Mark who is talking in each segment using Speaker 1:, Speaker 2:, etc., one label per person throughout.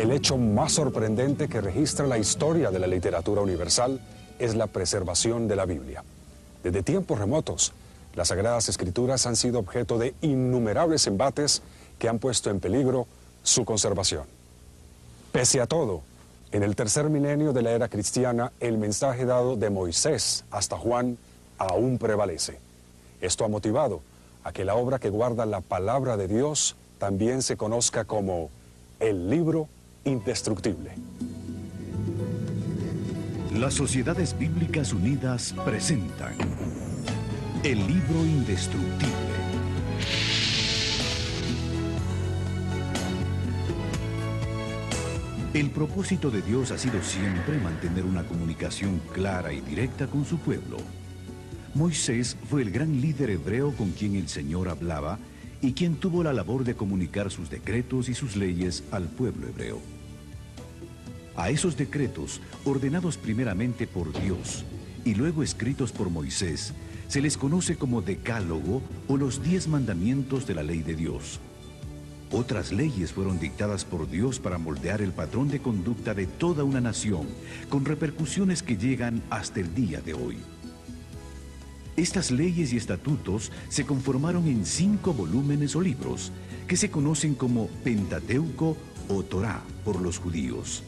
Speaker 1: El hecho más sorprendente que registra la historia de la literatura universal es la preservación de la Biblia. Desde tiempos remotos, las Sagradas Escrituras han sido objeto de innumerables embates que han puesto en peligro su conservación. Pese a todo, en el tercer milenio de la era cristiana, el mensaje dado de Moisés hasta Juan aún prevalece. Esto ha motivado a que la obra que guarda la palabra de Dios también se conozca como el libro indestructible.
Speaker 2: Las Sociedades Bíblicas Unidas presentan el libro indestructible. El propósito de Dios ha sido siempre mantener una comunicación clara y directa con su pueblo. Moisés fue el gran líder hebreo con quien el Señor hablaba y quien tuvo la labor de comunicar sus decretos y sus leyes al pueblo hebreo. A esos decretos, ordenados primeramente por Dios y luego escritos por Moisés, se les conoce como Decálogo o los 10 mandamientos de la ley de Dios. Otras leyes fueron dictadas por Dios para moldear el patrón de conducta de toda una nación, con repercusiones que llegan hasta el día de hoy. Estas leyes y estatutos se conformaron en 5 volúmenes o libros, que se conocen como Pentateuco o Torá por los judíos.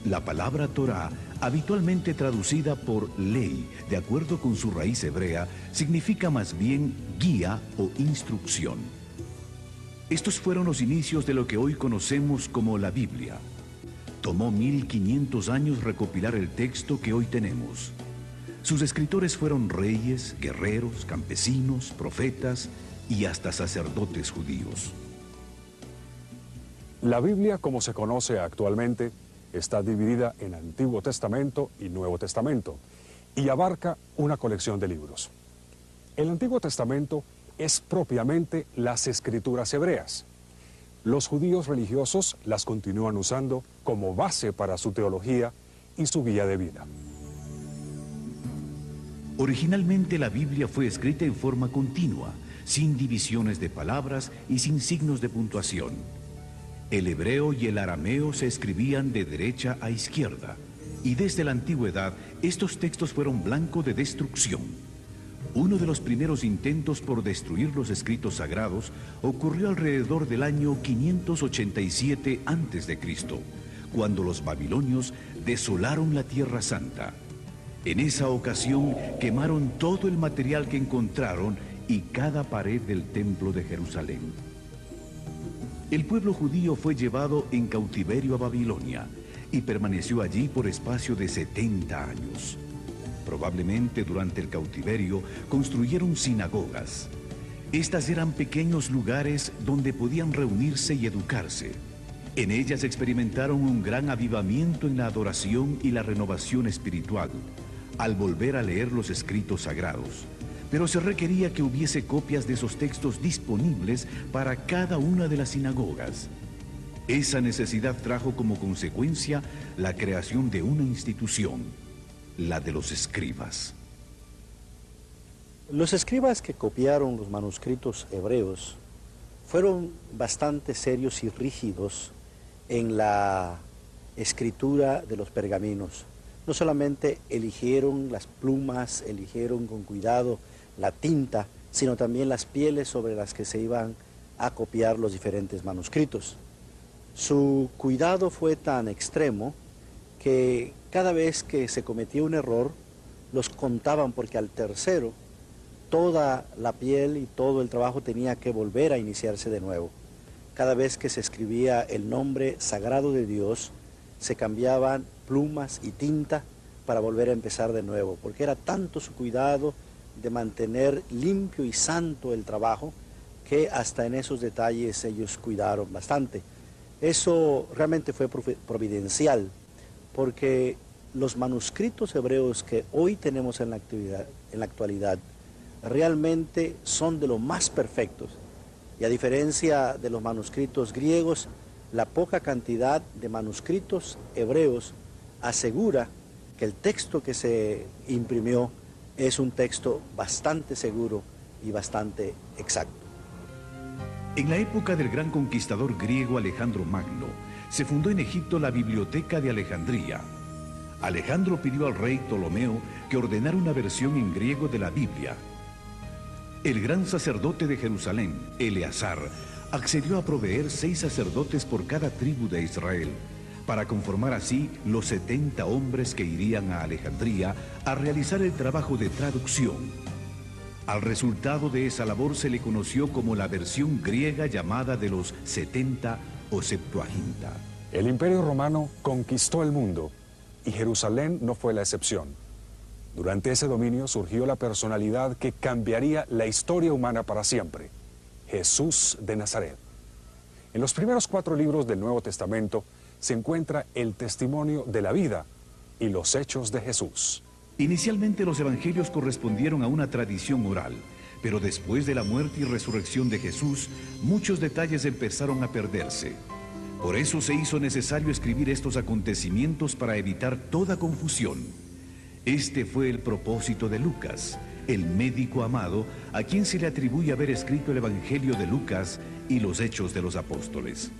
Speaker 2: La palabra Torá, habitualmente traducida por ley, de acuerdo con su raíz hebrea, significa más bien guía o instrucción. Estos fueron los inicios de lo que hoy conocemos como la Biblia. Tomó 1500 años recopilar el texto que hoy tenemos. Sus escritores fueron reyes, guerreros, campesinos, profetas y hasta sacerdotes judíos.
Speaker 1: La Biblia, como se conoce actualmente, está dividida en Antiguo Testamento y Nuevo Testamento y abarca una colección de libros. El Antiguo Testamento es propiamente las escrituras hebreas. Los judíos religiosos las continúan usando como base para su teología y su guía de vida.
Speaker 2: Originalmente la Biblia fue escrita en forma continua, sin divisiones de palabras y sin signos de puntuación. El hebreo y el arameo se escribían de derecha a izquierda, y desde la antigüedad estos textos fueron blanco de destrucción. Uno de los primeros intentos por destruir los escritos sagrados ocurrió alrededor del año 587 a.C., cuando los babilonios desolaron la Tierra Santa. En esa ocasión quemaron todo el material que encontraron y cada pared del templo de Jerusalén. El pueblo judío fue llevado en cautiverio a Babilonia y permaneció allí por espacio de 70 años. Probablemente durante el cautiverio construyeron sinagogas. Estas eran pequeños lugares donde podían reunirse y educarse. En ellas experimentaron un gran avivamiento en la adoración y la renovación espiritual, al volver a leer los escritos sagrados. Pero se requería que hubiese copias de esos textos disponibles para cada una de las sinagogas. Esa necesidad trajo como consecuencia la creación de una institución, la de los escribas.
Speaker 3: Los escribas que copiaron los manuscritos hebreos fueron bastante serios y rígidos en la escritura de los pergaminos. No solamente eligieron las plumas, eligieron con cuidado la tinta, sino también las pieles sobre las que se iban a copiar los diferentes manuscritos. Su cuidado fue tan extremo que cada vez que se cometía un error, los contaban porque al tercero, toda la piel y todo el trabajo tenía que volver a iniciarse de nuevo. Cada vez que se escribía el nombre sagrado de Dios, se cambiaban plumas y tinta para volver a empezar de nuevo, porque era tanto su cuidado de mantener limpio y santo el trabajo, que hasta en esos detalles ellos cuidaron bastante. Eso realmente fue providencial, porque los manuscritos hebreos que hoy tenemos en la actualidad realmente son de los más perfectos. Y a diferencia de los manuscritos griegos, la poca cantidad de manuscritos hebreos asegura que el texto que se imprimió es un texto bastante seguro y bastante exacto.
Speaker 2: En la época del gran conquistador griego Alejandro Magno, se fundó en Egipto la Biblioteca de Alejandría. Alejandro pidió al rey Ptolomeo que ordenara una versión en griego de la Biblia. El gran sacerdote de Jerusalén, Eleazar, accedió a proveer 6 sacerdotes por cada tribu de Israel, para conformar así los 70 hombres que irían a Alejandría a realizar el trabajo de traducción. Al resultado de esa labor se le conoció como la versión griega llamada de los 70 o Septuaginta.
Speaker 1: El Imperio Romano conquistó el mundo y Jerusalén no fue la excepción. Durante ese dominio surgió la personalidad que cambiaría la historia humana para siempre: Jesús de Nazaret. En los primeros 4 libros del Nuevo Testamento se encuentra el testimonio de la vida y los hechos de Jesús.
Speaker 2: Inicialmente los evangelios correspondieron a una tradición oral, pero después de la muerte y resurrección de Jesús, muchos detalles empezaron a perderse. Por eso se hizo necesario escribir estos acontecimientos para evitar toda confusión. Este fue el propósito de Lucas, el médico amado, a quien se le atribuye haber escrito el Evangelio de Lucas y los Hechos de los Apóstoles.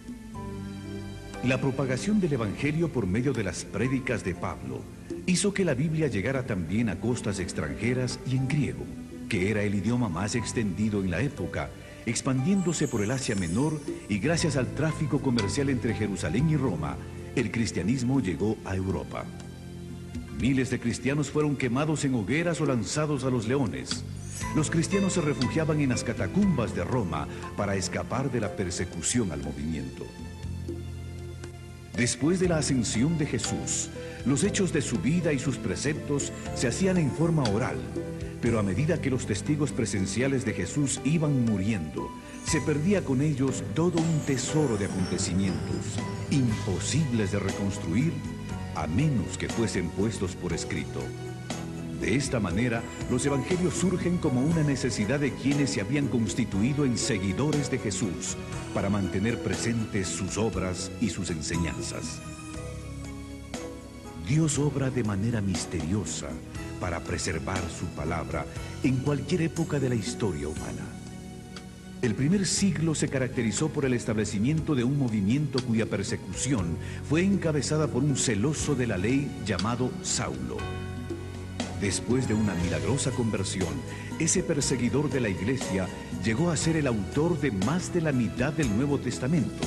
Speaker 2: La propagación del Evangelio por medio de las prédicas de Pablo hizo que la Biblia llegara también a costas extranjeras y en griego, que era el idioma más extendido en la época, expandiéndose por el Asia Menor, y gracias al tráfico comercial entre Jerusalén y Roma, el cristianismo llegó a Europa. Miles de cristianos fueron quemados en hogueras o lanzados a los leones. Los cristianos se refugiaban en las catacumbas de Roma para escapar de la persecución al movimiento. Después de la ascensión de Jesús, los hechos de su vida y sus preceptos se hacían en forma oral, pero a medida que los testigos presenciales de Jesús iban muriendo, se perdía con ellos todo un tesoro de acontecimientos, imposibles de reconstruir, a menos que fuesen puestos por escrito. De esta manera, los evangelios surgen como una necesidad de quienes se habían constituido en seguidores de Jesús para mantener presentes sus obras y sus enseñanzas. Dios obra de manera misteriosa para preservar su palabra en cualquier época de la historia humana. El primer siglo se caracterizó por el establecimiento de un movimiento cuya persecución fue encabezada por un celoso de la ley llamado Saulo. Después de una milagrosa conversión, ese perseguidor de la iglesia llegó a ser el autor de más de la mitad del Nuevo Testamento.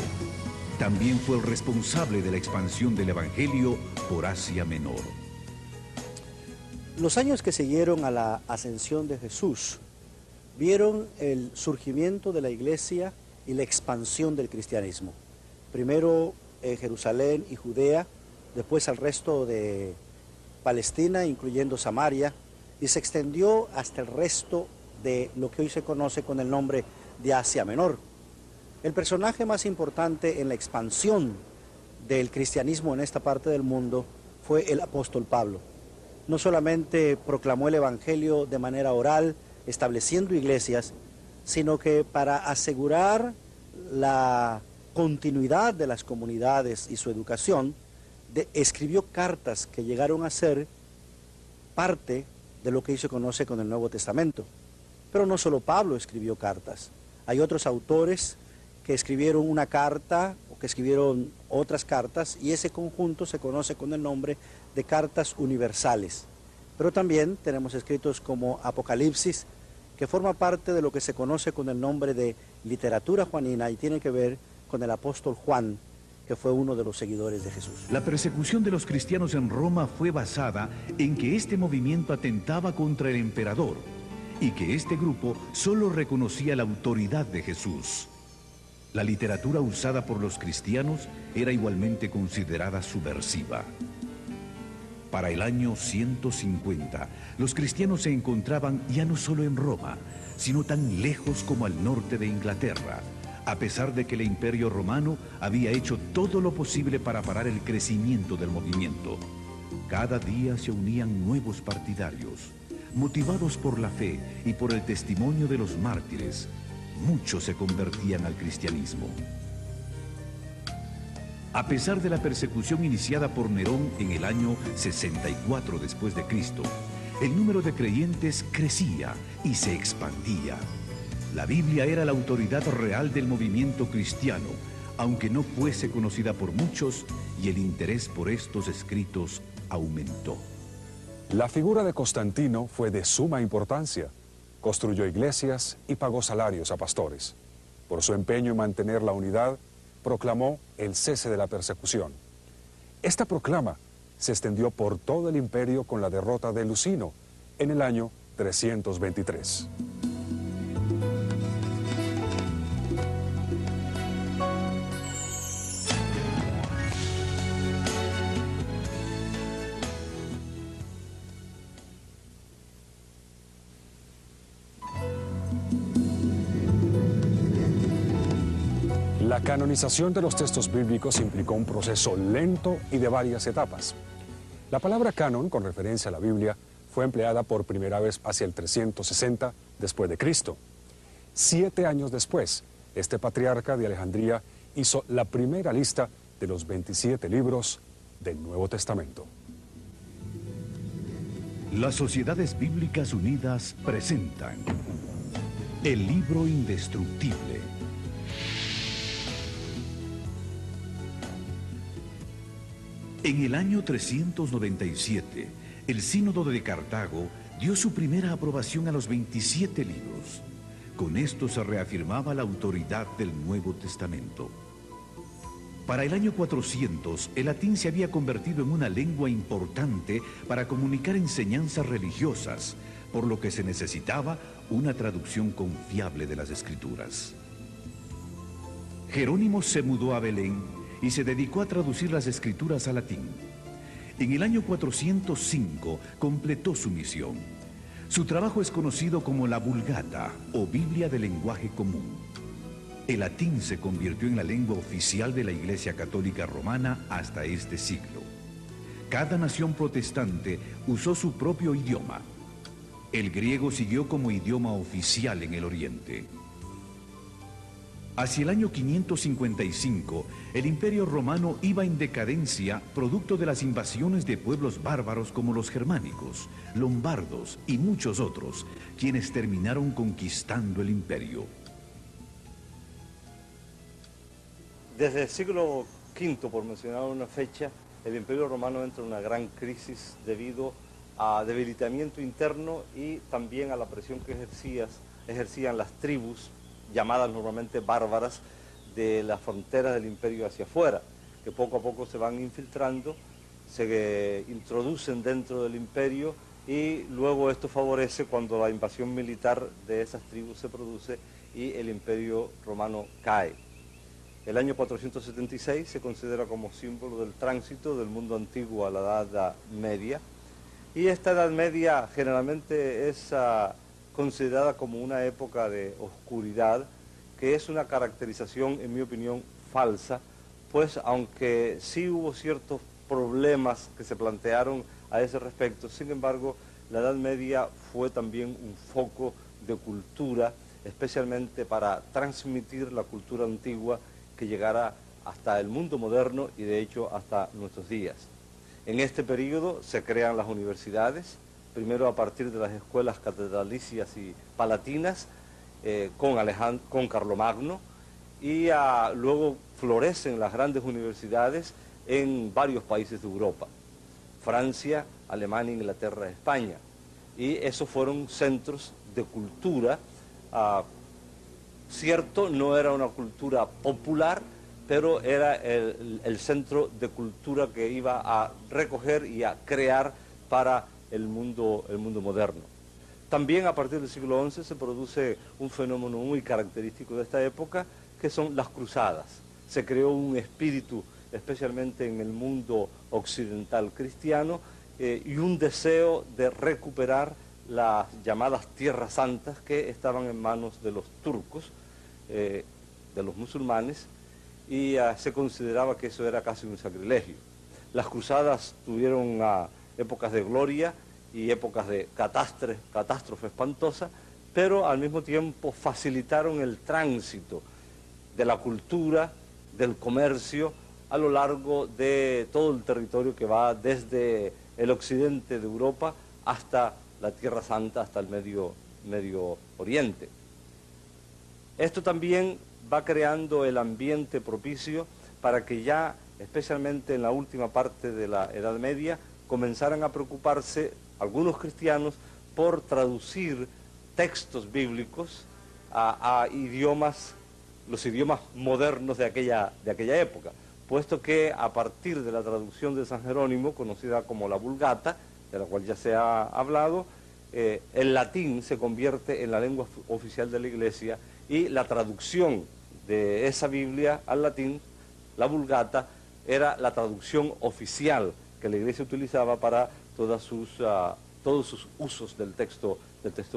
Speaker 2: También fue el responsable de la expansión del Evangelio por Asia Menor.
Speaker 3: Los años que siguieron a la ascensión de Jesús vieron el surgimiento de la iglesia y la expansión del cristianismo. Primero en Jerusalén y Judea, después al resto de Palestina, incluyendo Samaria, y se extendió hasta el resto de lo que hoy se conoce con el nombre de Asia Menor. El personaje más importante en la expansión del cristianismo en esta parte del mundo fue el apóstol Pablo. No solamente proclamó el evangelio de manera oral, estableciendo iglesias, sino que para asegurar la continuidad de las comunidades y su educación, escribió cartas que llegaron a ser parte de lo que hoy se conoce con el Nuevo Testamento. Pero no solo Pablo escribió cartas, hay otros autores que escribieron una carta o que escribieron otras cartas, y ese conjunto se conoce con el nombre de cartas universales. Pero también tenemos escritos como Apocalipsis, que forma parte de lo que se conoce con el nombre de literatura juanina y tiene que ver con el apóstol Juan, que fue uno de los seguidores de Jesús.
Speaker 2: La persecución de los cristianos en Roma fue basada en que este movimiento atentaba contra el emperador y que este grupo solo reconocía la autoridad de Jesús. La literatura usada por los cristianos era igualmente considerada subversiva. Para el año 150, los cristianos se encontraban ya no solo en Roma, sino tan lejos como al norte de Inglaterra, a pesar de que el Imperio Romano había hecho todo lo posible para parar el crecimiento del movimiento. Cada día se unían nuevos partidarios. Motivados por la fe y por el testimonio de los mártires, muchos se convertían al cristianismo. A pesar de la persecución iniciada por Nerón en el año 64 después de Cristo, el número de creyentes crecía y se expandía. La Biblia era la autoridad real del movimiento cristiano, aunque no fuese conocida por muchos, y el interés por estos escritos aumentó.
Speaker 1: La figura de Constantino fue de suma importancia. Construyó iglesias y pagó salarios a pastores. Por su empeño en mantener la unidad, proclamó el cese de la persecución. Esta proclama se extendió por todo el imperio con la derrota de Lucino en el año 323. La canonización de los textos bíblicos implicó un proceso lento y de varias etapas. La palabra canon, con referencia a la Biblia, fue empleada por primera vez hacia el 360 después de Cristo. 7 años después, este patriarca de Alejandría hizo la primera lista de los 27 libros del Nuevo Testamento.
Speaker 2: Las Sociedades Bíblicas Unidas presentan el libro indestructible. En el año 397, el Sínodo de Cartago dio su primera aprobación a los 27 libros. Con esto se reafirmaba la autoridad del Nuevo Testamento. Para el año 400, el latín se había convertido en una lengua importante para comunicar enseñanzas religiosas, por lo que se necesitaba una traducción confiable de las Escrituras. Jerónimo se mudó a Belén y se dedicó a traducir las Escrituras al latín. En el año 405 completó su misión. Su trabajo es conocido como la Vulgata, o Biblia de lenguaje común. El latín se convirtió en la lengua oficial de la Iglesia Católica Romana hasta este siglo. Cada nación protestante usó su propio idioma. El griego siguió como idioma oficial en el Oriente. Hacia el año 555, el Imperio Romano iba en decadencia producto de las invasiones de pueblos bárbaros como los germánicos, lombardos y muchos otros, quienes terminaron conquistando el imperio.
Speaker 4: Desde el siglo V, por mencionar una fecha, el Imperio Romano entra en una gran crisis debido a debilitamiento interno y también a la presión que ejercían las tribus llamadas normalmente bárbaras, de las fronteras del imperio hacia afuera, que poco a poco se van infiltrando, se introducen dentro del imperio y luego esto favorece cuando la invasión militar de esas tribus se produce y el imperio romano cae. El año 476 se considera como símbolo del tránsito del mundo antiguo a la Edad Media, y esta Edad Media generalmente es considerada como una época de oscuridad, que es una caracterización, en mi opinión, falsa, pues aunque sí hubo ciertos problemas que se plantearon a ese respecto, sin embargo, la Edad Media fue también un foco de cultura, especialmente para transmitir la cultura antigua que llegara hasta el mundo moderno y de hecho hasta nuestros días. En este periodo se crean las universidades, primero a partir de las escuelas catedralicias y palatinas, con Carlomagno, y luego florecen las grandes universidades en varios países de Europa, Francia, Alemania, Inglaterra, España, y esos fueron centros de cultura. Cierto, no era una cultura popular, pero era el centro de cultura que iba a recoger y a crear para el mundo moderno. También a partir del siglo XI se produce un fenómeno muy característico de esta época, que son las cruzadas. Se creó un espíritu, especialmente en el mundo occidental cristiano, y un deseo de recuperar las llamadas tierras santas que estaban en manos de los turcos, de los musulmanes, y se consideraba que eso era casi un sacrilegio. Las cruzadas tuvieron épocas de gloria y épocas de catástrofe espantosa, pero al mismo tiempo facilitaron el tránsito de la cultura, del comercio, a lo largo de todo el territorio que va desde el occidente de Europa hasta la Tierra Santa, hasta el Medio Oriente. Esto también va creando el ambiente propicio para que ya, especialmente en la última parte de la Edad Media, comenzaran a preocuparse algunos cristianos por traducir textos bíblicos a idiomas, los idiomas modernos de aquella época, puesto que a partir de la traducción de San Jerónimo, conocida como la Vulgata, de la cual ya se ha hablado, el latín se convierte en la lengua oficial de la Iglesia y la traducción de esa Biblia al latín, la Vulgata, era la traducción oficial que la Iglesia utilizaba para todos sus usos del texto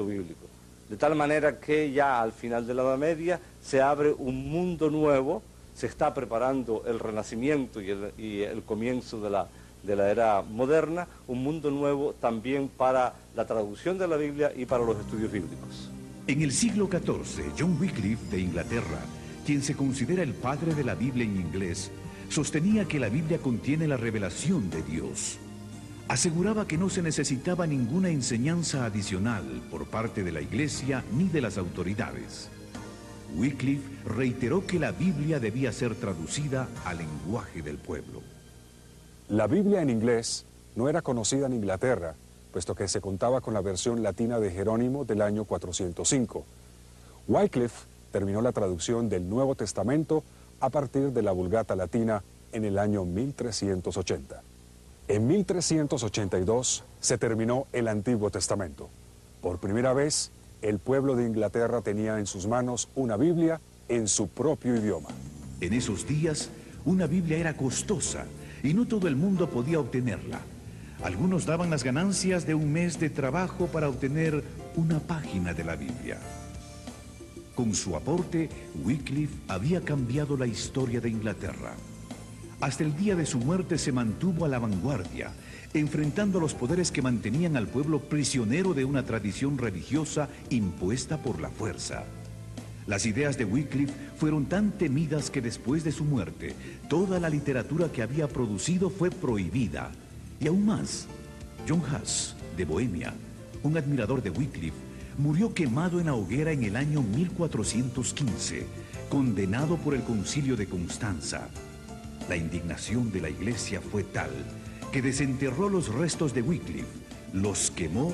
Speaker 4: bíblico. De tal manera que ya al final de la Edad Media se abre un mundo nuevo, se está preparando el Renacimiento y el comienzo de la era moderna, un mundo nuevo también para la traducción de la Biblia y para los estudios bíblicos.
Speaker 2: En el siglo XIV, John Wycliffe de Inglaterra, quien se considera el padre de la Biblia en inglés, sostenía que la Biblia contiene la revelación de Dios. Aseguraba que no se necesitaba ninguna enseñanza adicional por parte de la Iglesia ni de las autoridades. Wycliffe reiteró que la Biblia debía ser traducida al lenguaje del pueblo.
Speaker 1: La Biblia en inglés no era conocida en Inglaterra, puesto que se contaba con la versión latina de Jerónimo del año 405. Wycliffe terminó la traducción del Nuevo Testamento a partir de la Vulgata latina en el año 1380. En 1382 se terminó el Antiguo Testamento. Por primera vez, el pueblo de Inglaterra tenía en sus manos una Biblia en su propio idioma.
Speaker 2: En esos días, una Biblia era costosa y no todo el mundo podía obtenerla. Algunos daban las ganancias de un mes de trabajo para obtener una página de la Biblia. Con su aporte, Wycliffe había cambiado la historia de Inglaterra. Hasta el día de su muerte se mantuvo a la vanguardia, enfrentando a los poderes que mantenían al pueblo prisionero de una tradición religiosa impuesta por la fuerza. Las ideas de Wycliffe fueron tan temidas que después de su muerte, toda la literatura que había producido fue prohibida. Y aún más, John Huss, de Bohemia, un admirador de Wycliffe, murió quemado en la hoguera en el año 1415, condenado por el Concilio de Constanza. La indignación de la Iglesia fue tal que desenterró los restos de Wycliffe, los quemó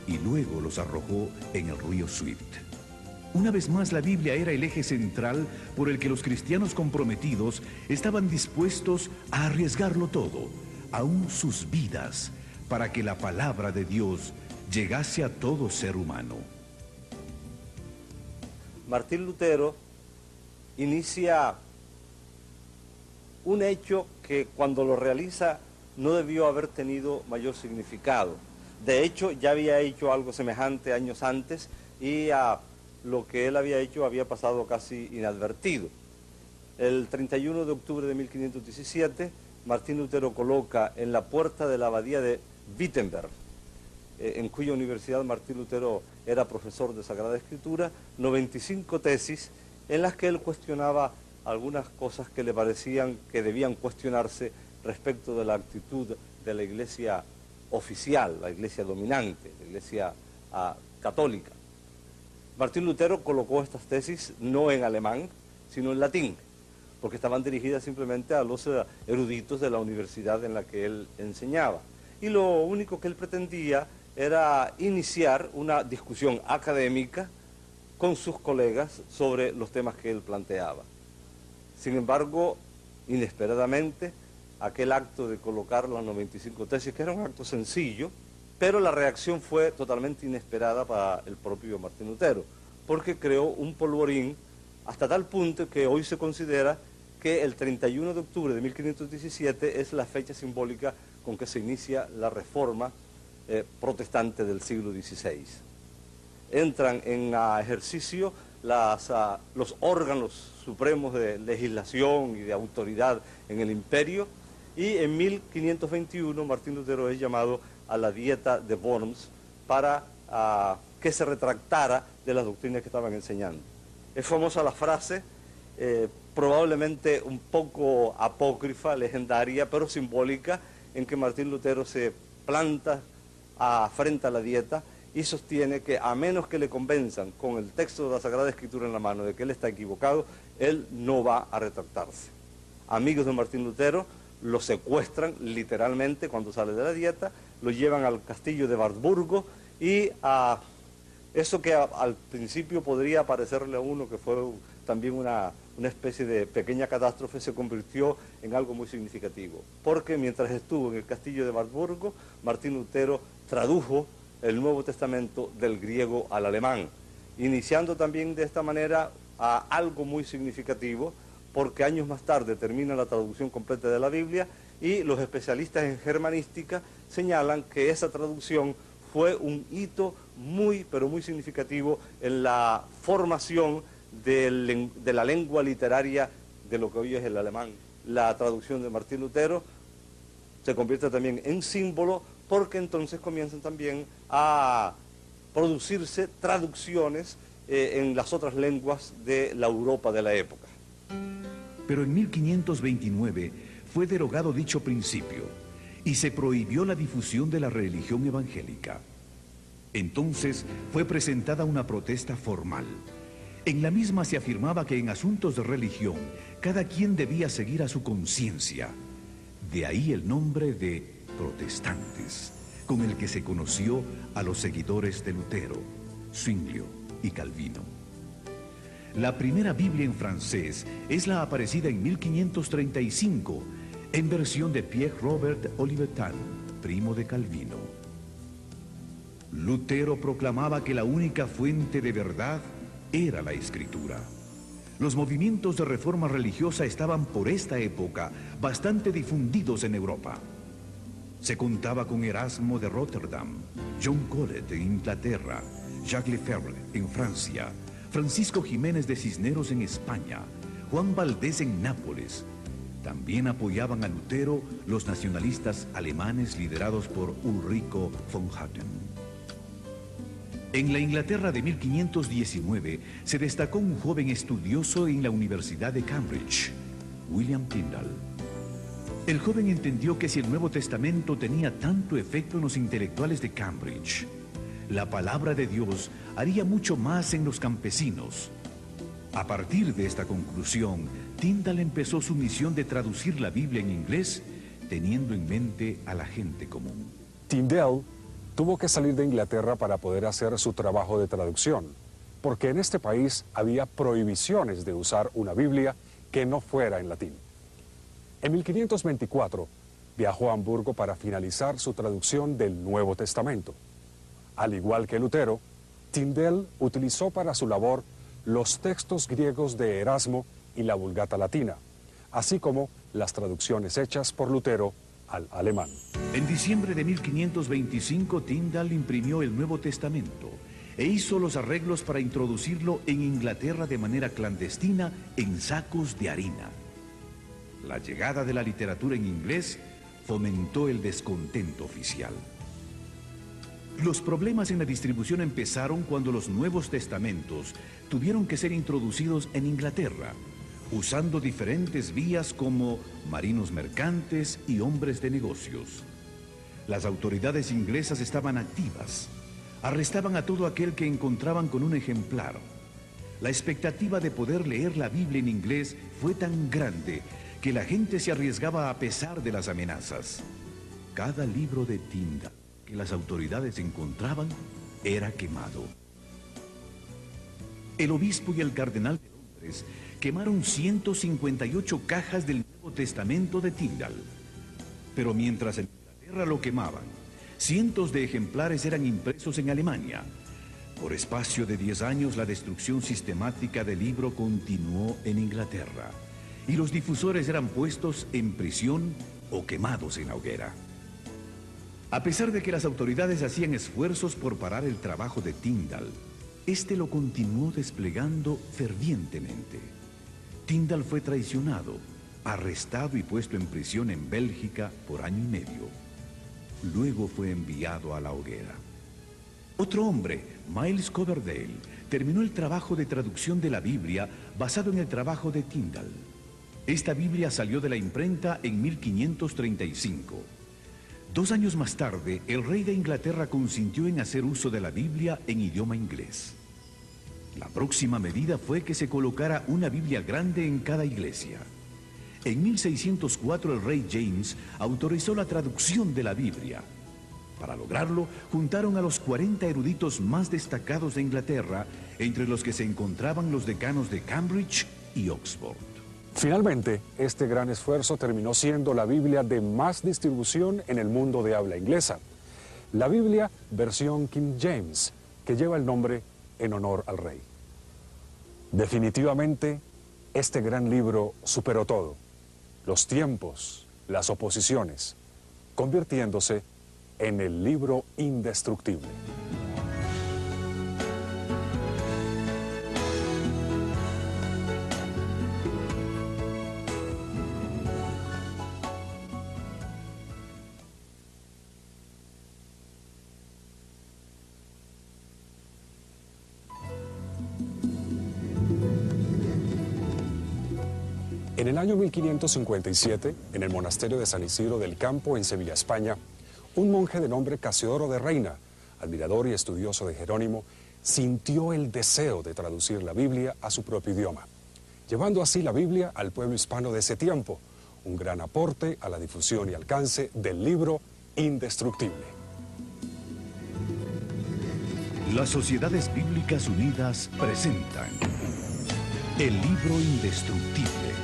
Speaker 2: y luego los arrojó en el río Swift. Una vez más, la Biblia era el eje central por el que los cristianos comprometidos estaban dispuestos a arriesgarlo todo, aún sus vidas, para que la palabra de Dios llegase a todo ser humano.
Speaker 4: Martín Lutero inicia un hecho que cuando lo realiza no debió haber tenido mayor significado. De hecho, ya había hecho algo semejante años antes y lo que él había hecho había pasado casi inadvertido. El 31 de octubre de 1517, Martín Lutero coloca en la puerta de la abadía de Wittenberg, en cuya universidad Martín Lutero era profesor de Sagrada Escritura, 95 tesis en las que él cuestionaba algunas cosas que le parecían que debían cuestionarse respecto de la actitud de la Iglesia oficial, la Iglesia dominante, la Iglesia católica. Martín Lutero colocó estas tesis no en alemán, sino en latín, porque estaban dirigidas simplemente a los eruditos de la universidad en la que él enseñaba. Y lo único que él pretendía era iniciar una discusión académica con sus colegas sobre los temas que él planteaba. Sin embargo, inesperadamente, aquel acto de colocar las 95 tesis, que era un acto sencillo, pero la reacción fue totalmente inesperada para el propio Martín Lutero, porque creó un polvorín hasta tal punto que hoy se considera que el 31 de octubre de 1517 es la fecha simbólica con que se inicia la reforma protestante del siglo XVI. Entran en ejercicio los órganos supremos de legislación y de autoridad en el imperio, y en 1521 Martín Lutero es llamado a la Dieta de Worms para que se retractara de las doctrinas que estaban enseñando. Es famosa la frase, probablemente un poco apócrifa, legendaria, pero simbólica, en que Martín Lutero se planta frente a la Dieta y sostiene que a menos que le convenzan con el texto de la Sagrada Escritura en la mano de que él está equivocado, él no va a retractarse. Amigos de Martín Lutero lo secuestran literalmente cuando sale de la dieta, lo llevan al castillo de Wartburgo y a eso que al principio podría parecerle a uno que fue también una especie de pequeña catástrofe, se convirtió en algo muy significativo. Porque mientras estuvo en el castillo de Wartburgo, Martín Lutero tradujo el Nuevo Testamento del griego al alemán, iniciando también de esta manera a algo muy significativo, porque años más tarde termina la traducción completa de la Biblia y los especialistas en germanística señalan que esa traducción fue un hito muy, pero muy significativo en la formación de la lengua literaria de lo que hoy es el alemán. La traducción de Martín Lutero se convierte también en símbolo porque entonces comienzan también a producirse traducciones en las otras lenguas de la Europa de la época.
Speaker 2: Pero en 1529 fue derogado dicho principio y se prohibió la difusión de la religión evangélica. Entonces fue presentada una protesta formal. En la misma se afirmaba que en asuntos de religión cada quien debía seguir a su conciencia. De ahí el nombre de protestantes, con el que se conoció a los seguidores de Lutero, Zwinglio y Calvino. La primera Biblia en francés es la aparecida en 1535, en versión de Pierre Robert Olivetan, primo de Calvino. Lutero proclamaba que la única fuente de verdad era la Escritura. Los movimientos de reforma religiosa estaban por esta época bastante difundidos en Europa. Se contaba con Erasmo de Rotterdam, John Colet en Inglaterra, Jacques Lefebvre en Francia, Francisco Jiménez de Cisneros en España, Juan Valdés en Nápoles. También apoyaban a Lutero los nacionalistas alemanes liderados por Ulrico von Hutten. En la Inglaterra de 1519 se destacó un joven estudioso en la Universidad de Cambridge, William Tyndale. El joven entendió que si el Nuevo Testamento tenía tanto efecto en los intelectuales de Cambridge, la palabra de Dios haría mucho más en los campesinos. A partir de esta conclusión, Tyndale empezó su misión de traducir la Biblia en inglés, teniendo en mente a la gente común.
Speaker 1: Tyndale tuvo que salir de Inglaterra para poder hacer su trabajo de traducción, porque en este país había prohibiciones de usar una Biblia que no fuera en latín. En 1524 viajó a Hamburgo para finalizar su traducción del Nuevo Testamento. Al igual que Lutero, Tyndale utilizó para su labor los textos griegos de Erasmo y la Vulgata latina, así como las traducciones hechas por Lutero al alemán.
Speaker 2: En diciembre de 1525, Tyndale imprimió el Nuevo Testamento e hizo los arreglos para introducirlo en Inglaterra de manera clandestina en sacos de harina. La llegada de la literatura en inglés fomentó el descontento oficial. Los problemas en la distribución empezaron cuando los Nuevos Testamentos tuvieron que ser introducidos en Inglaterra, usando diferentes vías como marinos mercantes y hombres de negocios. Las autoridades inglesas estaban activas. Arrestaban a todo aquel que encontraban con un ejemplar. La expectativa de poder leer la Biblia en inglés fue tan grande que la gente se arriesgaba a pesar de las amenazas. Cada libro de Tyndale que las autoridades encontraban era quemado. El obispo y el cardenal de Londres quemaron 158 cajas del Nuevo Testamento de Tyndale. Pero mientras en Inglaterra lo quemaban, cientos de ejemplares eran impresos en Alemania. Por espacio de 10 años, la destrucción sistemática del libro continuó en Inglaterra, y los difusores eran puestos en prisión o quemados en la hoguera. A pesar de que las autoridades hacían esfuerzos por parar el trabajo de Tyndale, este lo continuó desplegando fervientemente. Tyndale fue traicionado, arrestado y puesto en prisión en Bélgica por año y medio. Luego fue enviado a la hoguera. Otro hombre, Miles Coverdale, terminó el trabajo de traducción de la Biblia basado en el trabajo de Tyndale. Esta Biblia salió de la imprenta en 1535. 2 años más tarde, el rey de Inglaterra consintió en hacer uso de la Biblia en idioma inglés. La próxima medida fue que se colocara una Biblia grande en cada iglesia. En 1604 el rey James autorizó la traducción de la Biblia. Para lograrlo, juntaron a los 40 eruditos más destacados de Inglaterra, entre los que se encontraban los decanos de Cambridge y Oxford.
Speaker 1: Finalmente, este gran esfuerzo terminó siendo la Biblia de más distribución en el mundo de habla inglesa. La Biblia versión King James, que lleva el nombre en honor al rey. Definitivamente, este gran libro superó todo, los tiempos, las oposiciones, convirtiéndose en el libro indestructible. En el año 1557, en el monasterio de San Isidro del Campo, en Sevilla, España, un monje de nombre Casiodoro de Reina, admirador y estudioso de Jerónimo, sintió el deseo de traducir la Biblia a su propio idioma, llevando así la Biblia al pueblo hispano de ese tiempo, un gran aporte a la difusión y alcance del libro indestructible.
Speaker 2: Las Sociedades Bíblicas Unidas presentan el libro indestructible.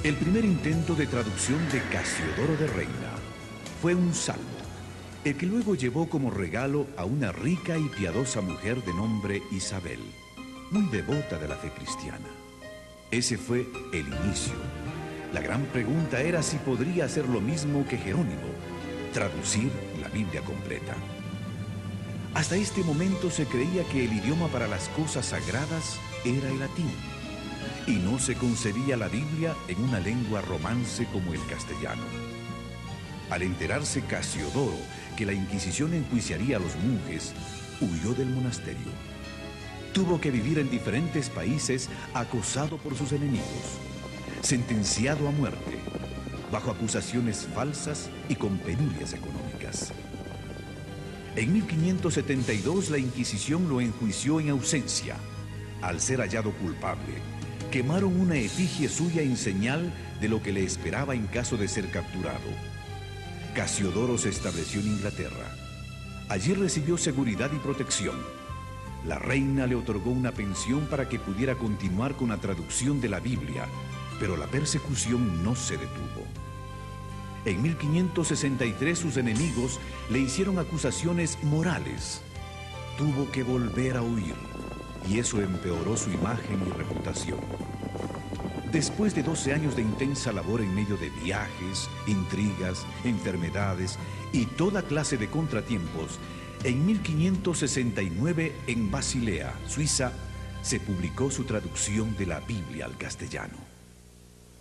Speaker 2: El primer intento de traducción de Casiodoro de Reina fue un salmo, el que luego llevó como regalo a una rica y piadosa mujer de nombre Isabel, muy devota de la fe cristiana. Ese fue el inicio. La gran pregunta era si podría hacer lo mismo que Jerónimo, traducir la Biblia completa. Hasta este momento se creía que el idioma para las cosas sagradas era el latín, y no se concebía la Biblia en una lengua romance como el castellano. Al enterarse Casiodoro que la Inquisición enjuiciaría a los monjes, huyó del monasterio. Tuvo que vivir en diferentes países acosado por sus enemigos, sentenciado a muerte, bajo acusaciones falsas y con penurias económicas. En 1572 la Inquisición lo enjuició en ausencia. Al ser hallado culpable, quemaron una efigie suya en señal de lo que le esperaba en caso de ser capturado. Casiodoro se estableció en Inglaterra. Allí recibió seguridad y protección. La reina le otorgó una pensión para que pudiera continuar con la traducción de la Biblia, pero la persecución no se detuvo. En 1563 sus enemigos le hicieron acusaciones morales. Tuvo que volver a huir, y eso empeoró su imagen y reputación. Después de 12 años de intensa labor en medio de viajes, intrigas, enfermedades y toda clase de contratiempos, en 1569 en Basilea, Suiza, se publicó su traducción de la Biblia al castellano.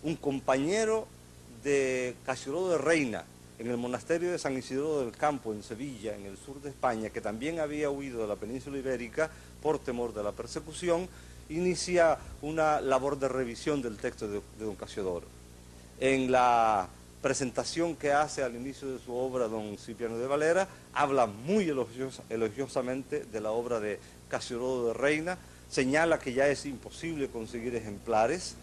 Speaker 4: Un compañero de Casiodoro de Reina en el monasterio de San Isidro del Campo, en Sevilla, en el sur de España, que también había huido de la península ibérica por temor de la persecución, inicia una labor de revisión del texto de don Casiodoro. En la presentación que hace al inicio de su obra don Cipriano de Valera, habla muy elogiosamente de la obra de Casiodoro de Reina, señala que ya es imposible conseguir ejemplares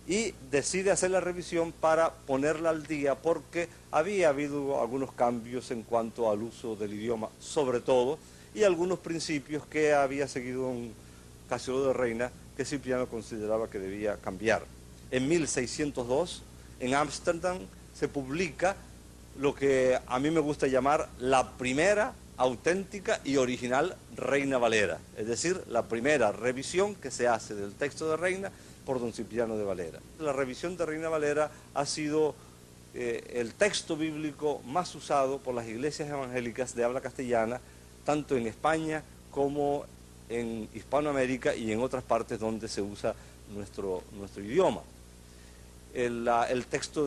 Speaker 4: y decide hacer la revisión para ponerla al día porque había habido algunos cambios en cuanto al uso del idioma, sobre todo, y algunos principios que había seguido un Casiodoro de Reina que Cipriano consideraba que debía cambiar. En 1602, en Ámsterdam, se publica lo que a mí me gusta llamar la primera auténtica y original Reina Valera, es decir, la primera revisión que se hace del texto de Reina por don Cipriano de Valera. La revisión de Reina Valera ha sido el texto bíblico más usado por las iglesias evangélicas de habla castellana, tanto en España como en Hispanoamérica y en otras partes donde se usa nuestro idioma. El texto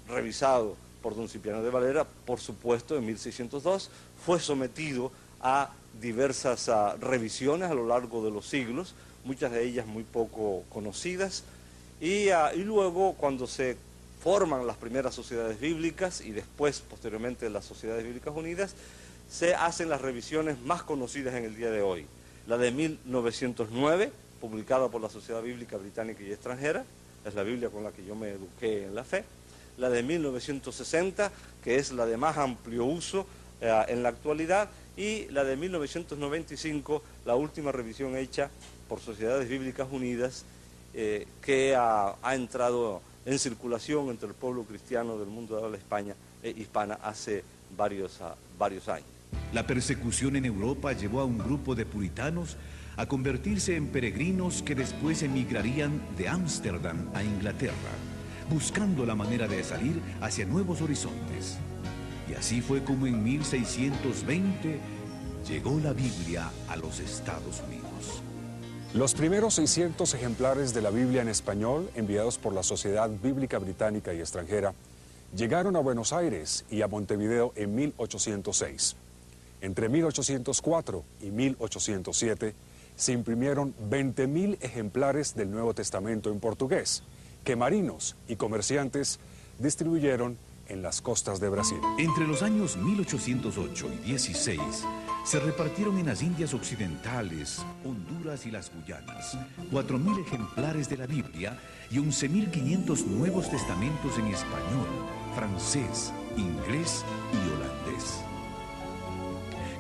Speaker 4: revisado por don Cipriano de Valera, por supuesto, en 1602, fue sometido a diversas revisiones a lo largo de los siglos, muchas de ellas muy poco conocidas, y luego cuando se forman las primeras sociedades bíblicas y después, posteriormente, las Sociedades Bíblicas Unidas, se hacen las revisiones más conocidas en el día de hoy. La de 1909, publicada por la Sociedad Bíblica Británica y Extranjera, es la Biblia con la que yo me eduqué en la fe. La de 1960, que es la de más amplio uso en la actualidad, y la de 1995, la última revisión hecha por Sociedades Bíblicas Unidas, que ha entrado en circulación entre el pueblo cristiano del mundo de habla hispana hace varios años.
Speaker 2: La persecución en Europa llevó a un grupo de puritanos a convertirse en peregrinos que después emigrarían de Ámsterdam a Inglaterra, buscando la manera de salir hacia nuevos horizontes. Y así fue como en 1620 llegó la Biblia a los Estados Unidos.
Speaker 1: Los primeros 600 ejemplares de la Biblia en español, enviados por la Sociedad Bíblica Británica y Extranjera, llegaron a Buenos Aires y a Montevideo en 1806. Entre 1804 y 1807 se imprimieron 20.000 ejemplares del Nuevo Testamento en portugués, que marinos y comerciantes distribuyeron en las costas de Brasil.
Speaker 2: Entre los años 1808 y 16 se repartieron en las Indias Occidentales, Honduras y las Guyanas 4.000 ejemplares de la Biblia y 11.500 Nuevos Testamentos en español, francés, inglés y holandés.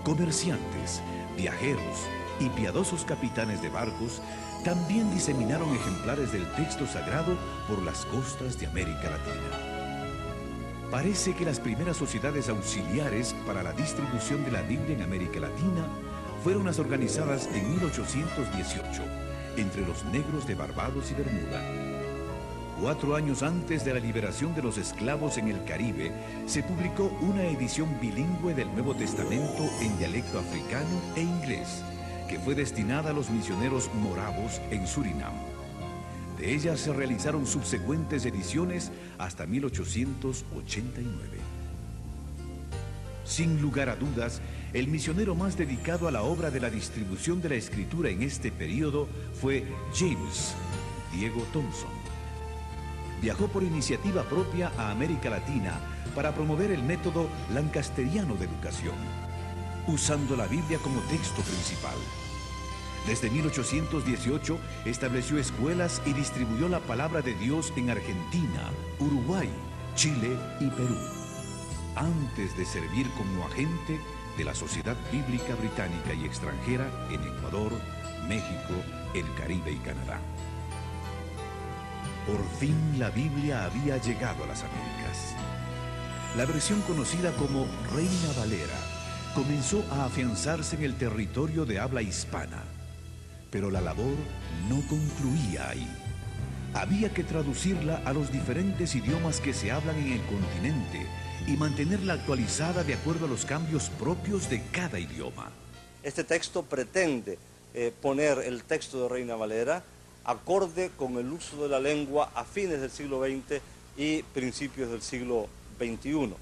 Speaker 2: Comerciantes, viajeros y piadosos capitanes de barcos también diseminaron ejemplares del texto sagrado por las costas de América Latina. Parece que las primeras sociedades auxiliares para la distribución de la Biblia en América Latina fueron las organizadas en 1818 entre los negros de Barbados y Bermuda. 4 años antes de la liberación de los esclavos en el Caribe, se publicó una edición bilingüe del Nuevo Testamento en dialecto africano e inglés, que fue destinada a los misioneros moravos en Surinam. De ella se realizaron subsecuentes ediciones hasta 1889. Sin lugar a dudas, el misionero más dedicado a la obra de la distribución de la escritura en este periodo fue James Diego Thompson. Viajó por iniciativa propia a América Latina para promover el método lancasteriano de educación, usando la Biblia como texto principal. Desde 1818 estableció escuelas y distribuyó la palabra de Dios en Argentina, Uruguay, Chile y Perú, antes de servir como agente de la Sociedad Bíblica Británica y Extranjera en Ecuador, México, el Caribe y Canadá. Por fin la Biblia había llegado a las Américas. La versión conocida como Reina Valera comenzó a afianzarse en el territorio de habla hispana. Pero la labor no concluía ahí. Había que traducirla a los diferentes idiomas que se hablan en el continente y mantenerla actualizada de acuerdo a los cambios propios de cada idioma.
Speaker 4: Este texto pretende poner el texto de Reina Valera acorde con el uso de la lengua a fines del siglo XX y principios del siglo XXI,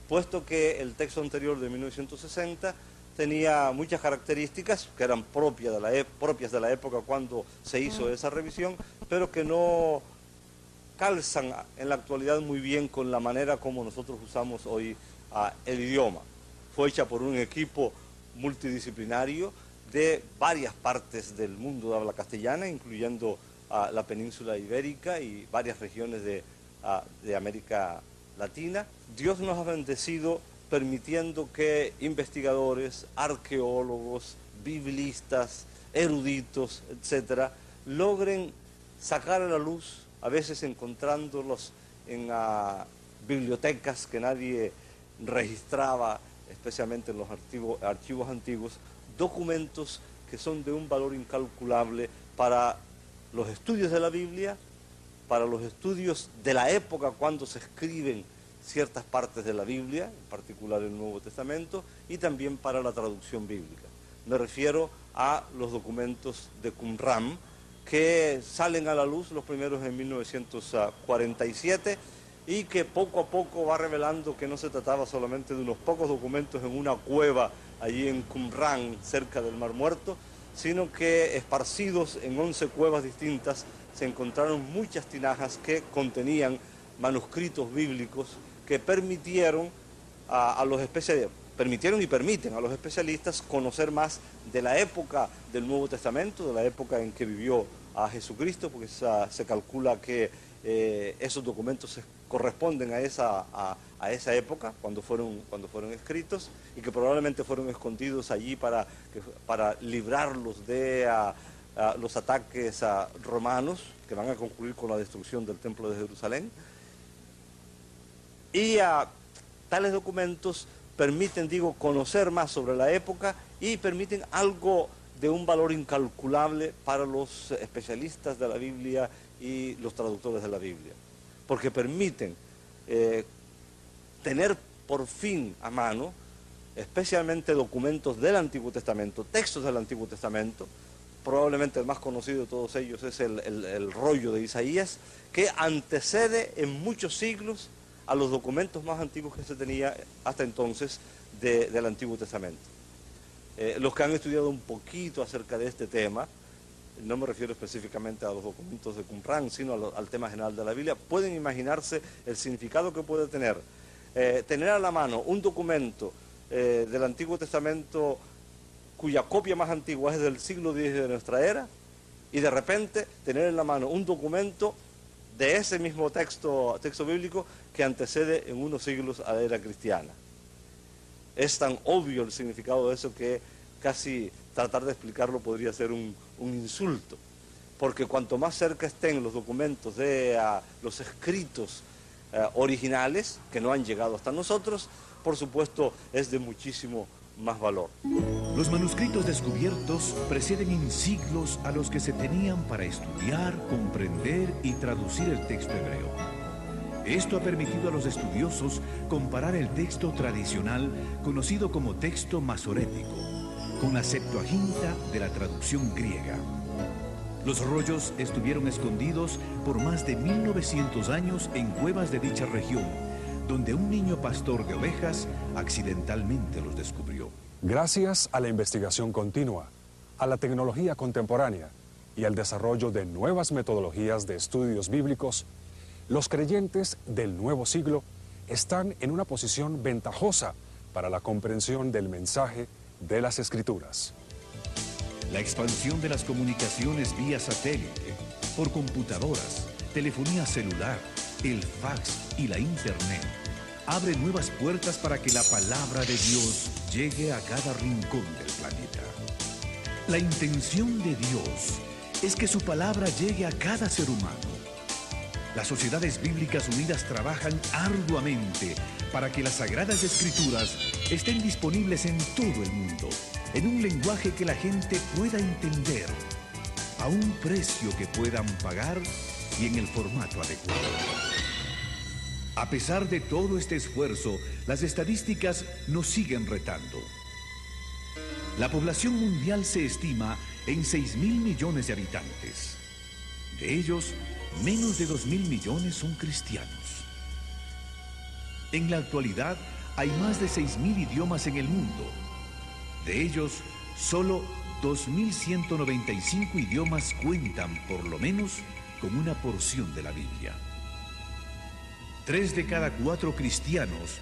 Speaker 4: puesto que el texto anterior de 1960 tenía muchas características que eran propias de la época cuando se hizo esa revisión, pero que no calzan en la actualidad muy bien con la manera como nosotros usamos hoy el idioma. Fue hecha por un equipo multidisciplinario de varias partes del mundo de habla castellana, incluyendo la península ibérica y varias regiones de América Latina. Dios nos ha bendecido permitiendo que investigadores, arqueólogos, biblistas, eruditos, etcétera, logren sacar a la luz, a veces encontrándolos en bibliotecas que nadie registraba, especialmente en los archivos antiguos, documentos que son de un valor incalculable para los estudios de la Biblia, para los estudios de la época cuando se escriben ciertas partes de la Biblia, en particular el Nuevo Testamento, y también para la traducción bíblica. Me refiero a los documentos de Qumran, que salen a la luz los primeros en 1947 y que poco a poco va revelando que no se trataba solamente de unos pocos documentos en una cueva allí en Qumran, cerca del Mar Muerto, sino que esparcidos en 11 cuevas distintas se encontraron muchas tinajas que contenían manuscritos bíblicos que permitieron a los especialistas, permitieron y permiten a los especialistas conocer más de la época del Nuevo Testamento, de la época en que vivió a Jesucristo, porque se calcula que esos documentos corresponden a esa época, cuando fueron escritos, y que probablemente fueron escondidos allí para librarlos de los ataques romanos, que van a concluir con la destrucción del Templo de Jerusalén. Y tales documentos permiten, conocer más sobre la época y permiten algo de un valor incalculable para los especialistas de la Biblia y los traductores de la Biblia, porque permiten tener por fin a mano, especialmente documentos del Antiguo Testamento, textos del Antiguo Testamento. Probablemente el más conocido de todos ellos es el rollo de Isaías, que antecede en muchos siglos a los documentos más antiguos que se tenía hasta entonces del Antiguo Testamento. Los que han estudiado un poquito acerca de este tema, no me refiero específicamente a los documentos de Qumran, sino al tema general de la Biblia, pueden imaginarse el significado que puede tener a la mano un documento del Antiguo Testamento cuya copia más antigua es del siglo X de nuestra era, y de repente tener en la mano un documento de ese mismo texto bíblico que antecede en unos siglos a la era cristiana. Es tan obvio el significado de eso que casi tratar de explicarlo podría ser un insulto, porque cuanto más cerca estén los documentos de los escritos originales, que no han llegado hasta nosotros, por supuesto es de muchísimo más valor.
Speaker 2: Los manuscritos descubiertos preceden en siglos a los que se tenían para estudiar, comprender y traducir el texto hebreo. Esto ha permitido a los estudiosos comparar el texto tradicional, conocido como texto masorético, con la Septuaginta de la traducción griega. Los rollos estuvieron escondidos por más de 1900 años en cuevas de dicha región, donde un niño pastor de ovejas accidentalmente los descubrió.
Speaker 1: Gracias a la investigación continua, a la tecnología contemporánea y al desarrollo de nuevas metodologías de estudios bíblicos, los creyentes del nuevo siglo están en una posición ventajosa para la comprensión del mensaje de las Escrituras.
Speaker 2: La expansión de las comunicaciones vía satélite, por computadoras, telefonía celular, el fax y la internet abre nuevas puertas para que la palabra de Dios llegue a cada rincón del planeta. La intención de Dios es que su palabra llegue a cada ser humano. Las Sociedades Bíblicas Unidas trabajan arduamente para que las Sagradas Escrituras estén disponibles en todo el mundo, en un lenguaje que la gente pueda entender, a un precio que puedan pagar y en el formato adecuado. A pesar de todo este esfuerzo, las estadísticas nos siguen retando. La población mundial se estima en 6.000 millones de habitantes. De ellos, menos de 2.000 millones son cristianos. En la actualidad, hay más de 6.000 idiomas en el mundo. De ellos, solo 2.195 idiomas cuentan, por lo menos, con una porción de la Biblia. 3 de cada 4 cristianos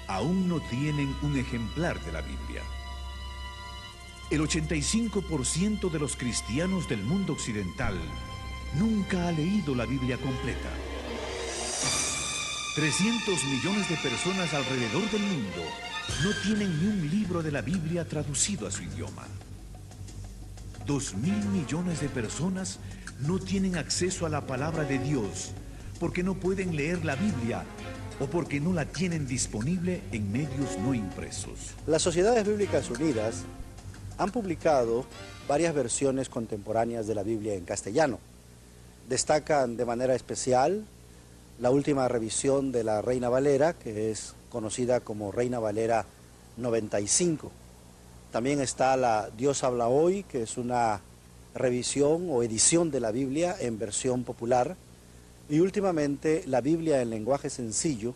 Speaker 2: aún no tienen un ejemplar de la Biblia. El 85% de los cristianos del mundo occidental nunca ha leído la Biblia completa. 300 millones de personas alrededor del mundo no tienen ni un libro de la Biblia traducido a su idioma. 2.000 millones de personas no tienen acceso a la palabra de Dios porque no pueden leer la Biblia o porque no la tienen disponible en medios no impresos.
Speaker 3: Las Sociedades Bíblicas Unidas han publicado varias versiones contemporáneas de la Biblia en castellano. Destacan de manera especial la última revisión de la Reina Valera, que es conocida como Reina Valera 95. También está la Dios habla hoy, que es una revisión o edición de la Biblia en versión popular. Y últimamente la Biblia en lenguaje sencillo,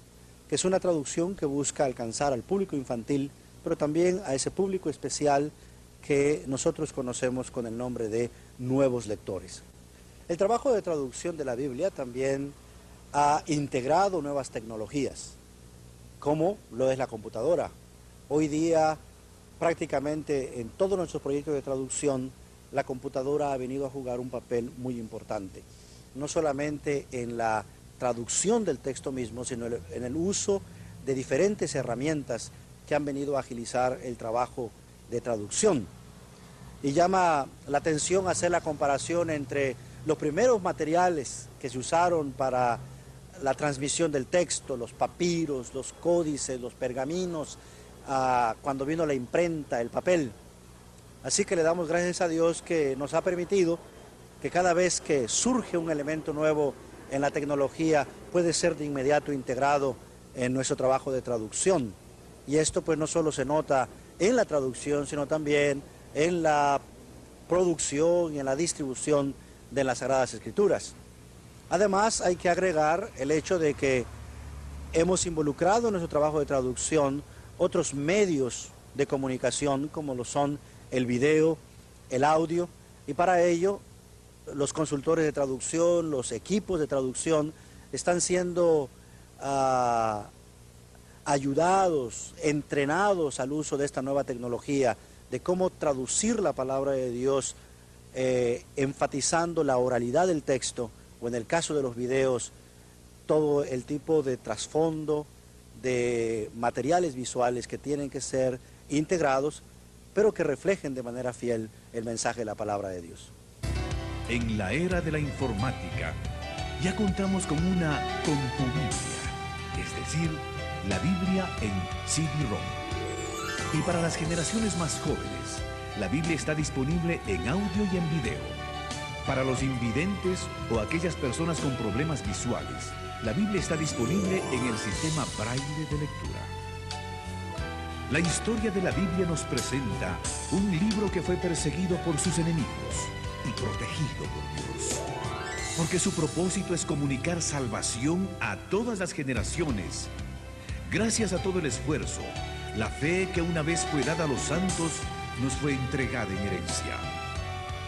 Speaker 3: que es una traducción que busca alcanzar al público infantil, pero también a ese público especial que nosotros conocemos con el nombre de nuevos lectores. El trabajo de traducción de la Biblia también ha integrado nuevas tecnologías, como lo es la computadora. Hoy día, prácticamente en todos nuestros proyectos de traducción, la computadora ha venido a jugar un papel muy importante, no solamente en la traducción del texto mismo, sino en el uso de diferentes herramientas que han venido a agilizar el trabajo de traducción. Y llama la atención hacer la comparación entre los primeros materiales que se usaron para la transmisión del texto, los papiros, los códices, los pergaminos, cuando vino la imprenta, el papel. Así que le damos gracias a Dios que nos ha permitido que cada vez que surge un elemento nuevo en la tecnología puede ser de inmediato integrado en nuestro trabajo de traducción. Y esto pues no solo se nota en la traducción, sino también en la producción y en la distribución de las Sagradas Escrituras. Además hay que agregar el hecho de que hemos involucrado en nuestro trabajo de traducción otros medios de comunicación como lo son el video, el audio, y para ello los consultores de traducción, los equipos de traducción están siendo ayudados, entrenados al uso de esta nueva tecnología, de cómo traducir la palabra de Dios, enfatizando la oralidad del texto, o en el caso de los videos, todo el tipo de trasfondo, de materiales visuales que tienen que ser integrados, pero que reflejen de manera fiel el mensaje de la palabra de Dios.
Speaker 2: En la era de la informática, ya contamos con una compubiblia, es decir, la Biblia en CD-ROM. Y para las generaciones más jóvenes, la Biblia está disponible en audio y en video. Para los invidentes o aquellas personas con problemas visuales, la Biblia está disponible en el sistema Braille de lectura. La historia de la Biblia nos presenta un libro que fue perseguido por sus enemigos y protegido por Dios. Porque su propósito es comunicar salvación a todas las generaciones. Gracias a todo el esfuerzo, la fe que una vez fue dada a los santos nos fue entregada en herencia.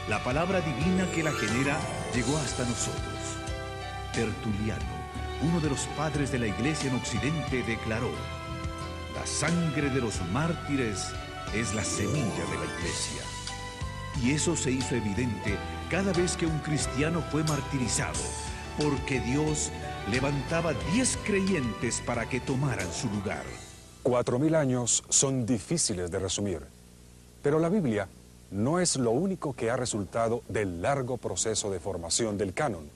Speaker 2: La palabra divina que la genera llegó hasta nosotros. Tertuliano, uno de los padres de la Iglesia en Occidente, declaró: la sangre de los mártires es la semilla de la Iglesia. Y eso se hizo evidente cada vez que un cristiano fue martirizado, porque Dios levantaba 10 creyentes para que tomaran su lugar.
Speaker 1: 4000 años son difíciles de resumir, pero la Biblia no es lo único que ha resultado del largo proceso de formación del canon.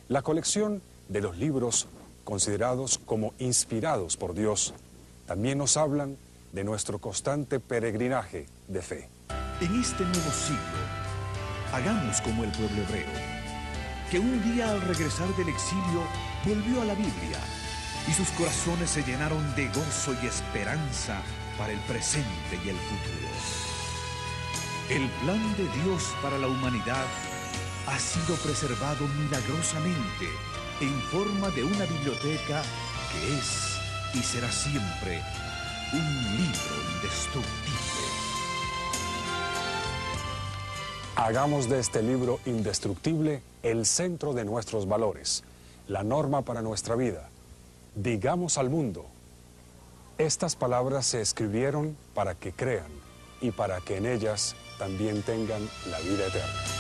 Speaker 1: La colección de los libros considerados como inspirados por Dios también nos hablan de nuestro constante peregrinaje de fe.
Speaker 2: En este nuevo siglo, hagamos como el pueblo hebreo, que un día al regresar del exilio volvió a la Biblia y sus corazones se llenaron de gozo y esperanza para el presente y el futuro. El plan de Dios para la humanidad ha sido preservado milagrosamente en forma de una biblioteca que es y será siempre un libro indestructible.
Speaker 1: Hagamos de este libro indestructible el centro de nuestros valores, la norma para nuestra vida. Digamos al mundo: estas palabras se escribieron para que crean y para que en ellas también tengan la vida eterna.